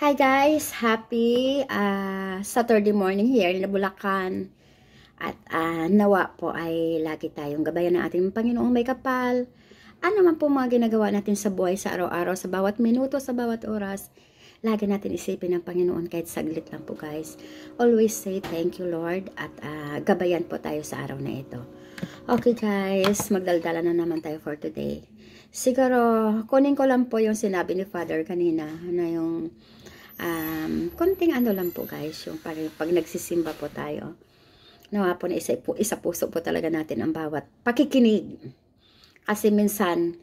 Hi guys! Happy Saturday morning here in Bulacan. At nawa po ay lagi tayong gabayan ng ating Panginoong may kapal. Ano man po mga ginagawa natin sa buhay sa araw-araw, sa bawat minuto, sa bawat oras, lagi natin isipin ng Panginoon kahit saglit lang po guys. Always say thank you Lord at gabayan po tayo sa araw na ito. Okay guys, magdaldala na naman tayo for today. Siguro, kunin ko lang po yung sinabi ni Father kanina na yung konting ano lang po guys, yung pag nagsisimba po tayo. Nawa po na isa puso po talaga natin ang bawat pakikinig. Kasi minsan,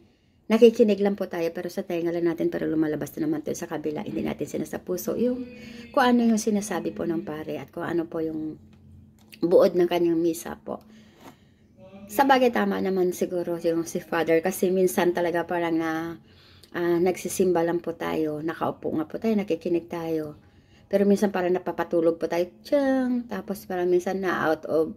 nakikinig lang po tayo pero sa tenga lang natin pero lumalabas na naman to sa kabila. Hindi natin sinasapuso yung kung ano yung sinasabi po ng pare at kung ano po yung buod ng kanyang misa po. Sa bagay tama naman siguro yung si Father kasi minsan talaga parang nagsisimba lang po tayo, nakaupo nga po tayo, nakikinig tayo. Pero minsan parang napapatulog po tayo, tiyang, tapos parang minsan na out of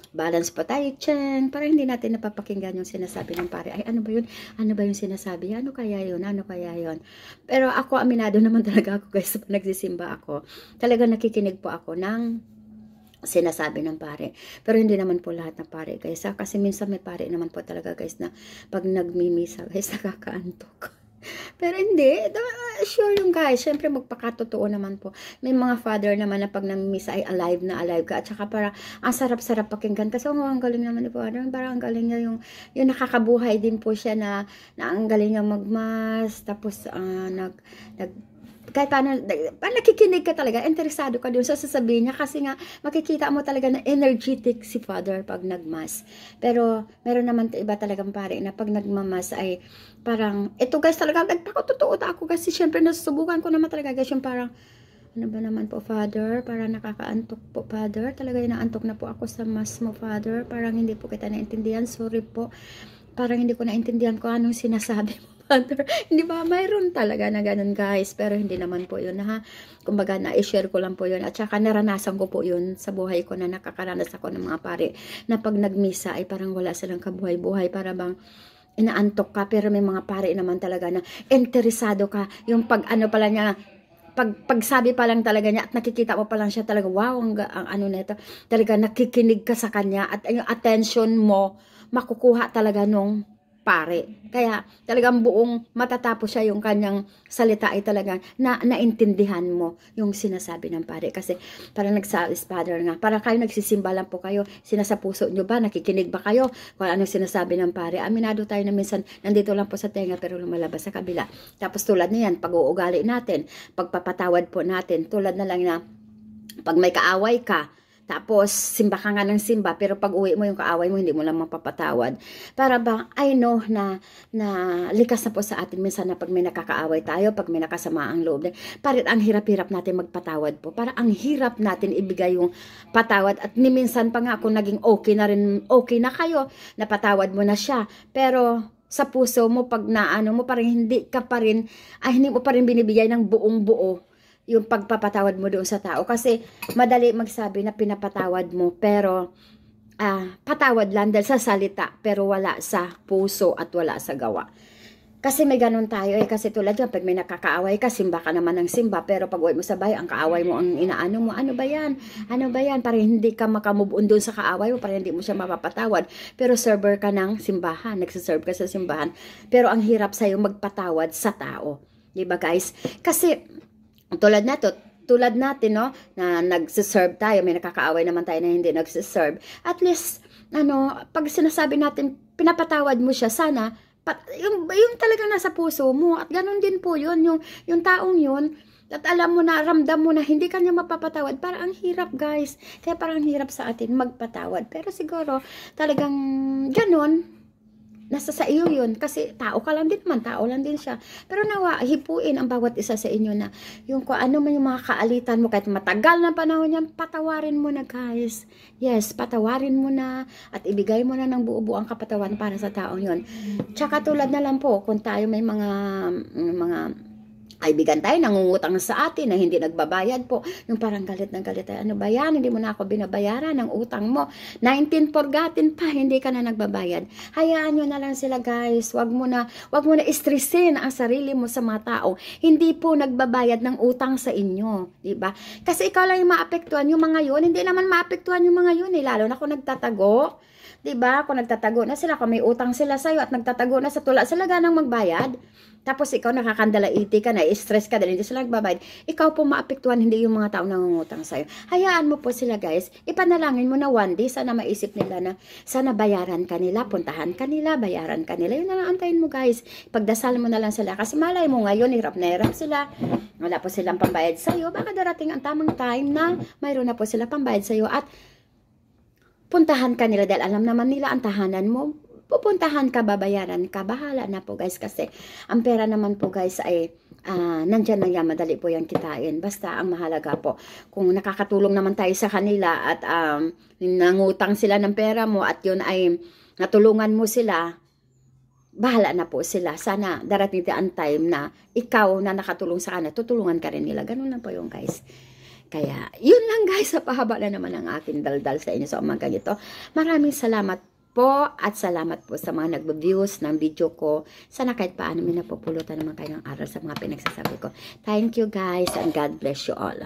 balance po tayo, tiyang, parang hindi natin napapakinggan yung sinasabi ng pare. Ay, ano ba yun? Ano ba yung sinasabi? Ano kaya yun? Ano kaya yun? Pero ako, aminado naman talaga ako guys, pag nagsisimba ako, talaga nakikinig po ako ng sinasabi ng pare. Pero hindi naman po lahat ng pare guys. Kasi minsan may pare naman po talaga guys na pag nagmimisa guys, nakakaantok. Pero hindi, sure yung guys, syempre magpakatotoo naman po. May mga father naman na pag namimisa ay alive na alive ka. At saka para ang sarap-sarap pakinggan. Kasi ang galing naman ni Father. Parang ang galing niya yung nakakabuhay din po siya na ang galing niya magmas. Tapos kahit paano nakikinig ka talaga, interesado ka dun sa sasabihin niya kasi nga makikita mo talaga na energetic si Father pag nagmas. Pero meron naman iba talagang pare na pag nagmamas ay parang, ito guys talaga, nagpakototoo ako kasi syempre nasusubukan ko naman talaga guys yung parang, ano ba naman po Father, parang nakakaantok po Father, talaga inaantok na po ako sa mas mo Father, parang hindi po kita naintindihan, sorry po, parang hindi ko naintindihan kung anong sinasabi mo Father. Hindi ba, mayroon talaga na ganun guys, pero hindi naman po yun ha. Kumbaga na-share ko lang po yun at saka naranasan ko po yun sa buhay ko na nakakaranas ako ng mga pare na pag nagmisa ay parang wala silang kabuhay-buhay, para bang inaantok ka, pero may mga pare naman talaga na interesado ka, yung pag ano pala niya, pagsabi pa lang talaga niya at nakikita mo pa lang siya talaga, wow, ang ano nito, talaga nakikinig ka sa kanya at yung attention mo makukuha talaga nung pare. Kaya talagang buong matatapos siya yung kanyang salita ay talaga naintindihan mo yung sinasabi ng pare. Kasi parang nagsabi Father nga, parang kayo nagsisimba lang po kayo, sinasapuso nyo ba, nakikinig ba kayo kung anong sinasabi ng pare. Aminado tayo na minsan nandito lang po sa tenga pero lumalabas sa kabila. Tapos tulad niyan, pag-uugali natin, pagpapatawad po natin, tulad na lang na pag may kaaway ka, tapos, simba ka nga ng simba, pero pag uwi mo yung kaaway mo, hindi mo lang mapapatawad. Para ba, I know na likas na po sa atin minsan na pag may nakakaaway tayo, pag may nakasama ang loob. Parang ang hirap-hirap natin magpatawad po. Para ang hirap natin ibigay yung patawad. At ni minsan pa nga kung naging okay na rin, okay na kayo, napatawad mo na siya. Pero, sa puso mo, pag naano mo, parang hindi ka pa rin, hindi mo pa rin binibigay ng buong buo yung pagpapatawad mo doon sa tao. Kasi madali magsabi na pinapatawad mo, pero patawad lang dahil sa salita, pero wala sa puso at wala sa gawa. Kasi may ganun tayo kasi tulad yan, pag may nakakaaway ka, simba ka naman ng simba, pero pag uwi mo sa bahay, ang kaaway mo, ang inaano mo, ano ba yan? Ano ba yan? Para hindi ka makamove on doon sa kaaway mo, para hindi mo siya mapapatawad. Pero server ka ng simbahan, nagsiserve ka sa simbahan, pero ang hirap sa'yo magpatawad sa tao. Diba guys? Kasi tulad natin, no, na nagsiserve tayo, may nakakaaway naman tayo na hindi nagsiserve. At least, pag sinasabi natin, pinapatawad mo siya, sana, yung talaga nasa puso mo. At ganun din po yun, yung taong yun, at alam mo na, ramdam mo na hindi kanya mapapatawad. Parang ang hirap guys. Kaya parang hirap sa atin magpatawad. Pero siguro, talagang ganun, nasa sa iyo yun, kasi tao ka lang din naman, tao lang din siya. Pero nawa, hipuin ang bawat isa sa inyo na yung kung ano man yung mga kaalitan mo, kahit matagal na panahon yan, patawarin mo na guys. Yes, patawarin mo na at ibigay mo na ng buo-buo ang kapatawan para sa taong yun. Tsaka tulad na lang po, kung tayo may mga kaibigan tayo, nangungutang sa atin na hindi nagbabayad po. Yung parang galit na galit tayo, ano ba yan? Hindi mo na ako binabayaran ng utang mo. 19 forgotten pa, hindi ka na nagbabayad. Hayaan nyo na lang sila guys. Wag mo na stressin ang sarili mo sa mga tao. Hindi po nagbabayad ng utang sa inyo. Diba? Kasi ikaw lang yung maapektuhan yung mga yun. Hindi naman maapektuhan yung mga yun. Lalo na kung nagtatago. Diba? Kung nagtatago na sila, kung may utang sila sa'yo at nagtatago na sa tula, sila ganang magbayad. Tapos ikaw nakakandalaiti ka na, stress ka dahil hindi sila nagbabayad. Ikaw po maapektuhan, hindi yung mga tao nangungutang sa'yo. Hayaan mo po sila guys. Ipanalangin mo na one day, sana maisip nila na sana bayaran ka nila, puntahan ka nila, bayaran ka nila. Yun na lang antayin mo guys. Pagdasal mo na lang sila. Kasi malay mo ngayon, hirap na hirap sila. Wala po silang pambayad sa'yo. Baka darating ang tamang time na mayroon na po sila pambayad sa'yo at puntahan ka nila dahil alam naman nila ang tahanan mo. Pupuntahan ka, babayaran ka, bahala na po guys kasi ang pera naman po guys ay nandyan na yan, madali po yan kitain. Basta ang mahalaga po, kung nakakatulong naman tayo sa kanila at nangutang sila ng pera mo at yun ay natulungan mo sila, bahala na po sila. Sana darating ang time na ikaw na nakatulong sa kanila, tutulungan ka rin nila. Ganun lang po yung guys. Kaya, yun lang guys, sa pahaba na naman ang aking daldal sa inyo sa umagang ito. Maraming salamat po at salamat po sa mga nagbe-views ng video ko. Sana kahit paano may napupulutan naman kayo ng aral sa mga pinagsasabi ko. Thank you guys and God bless you all.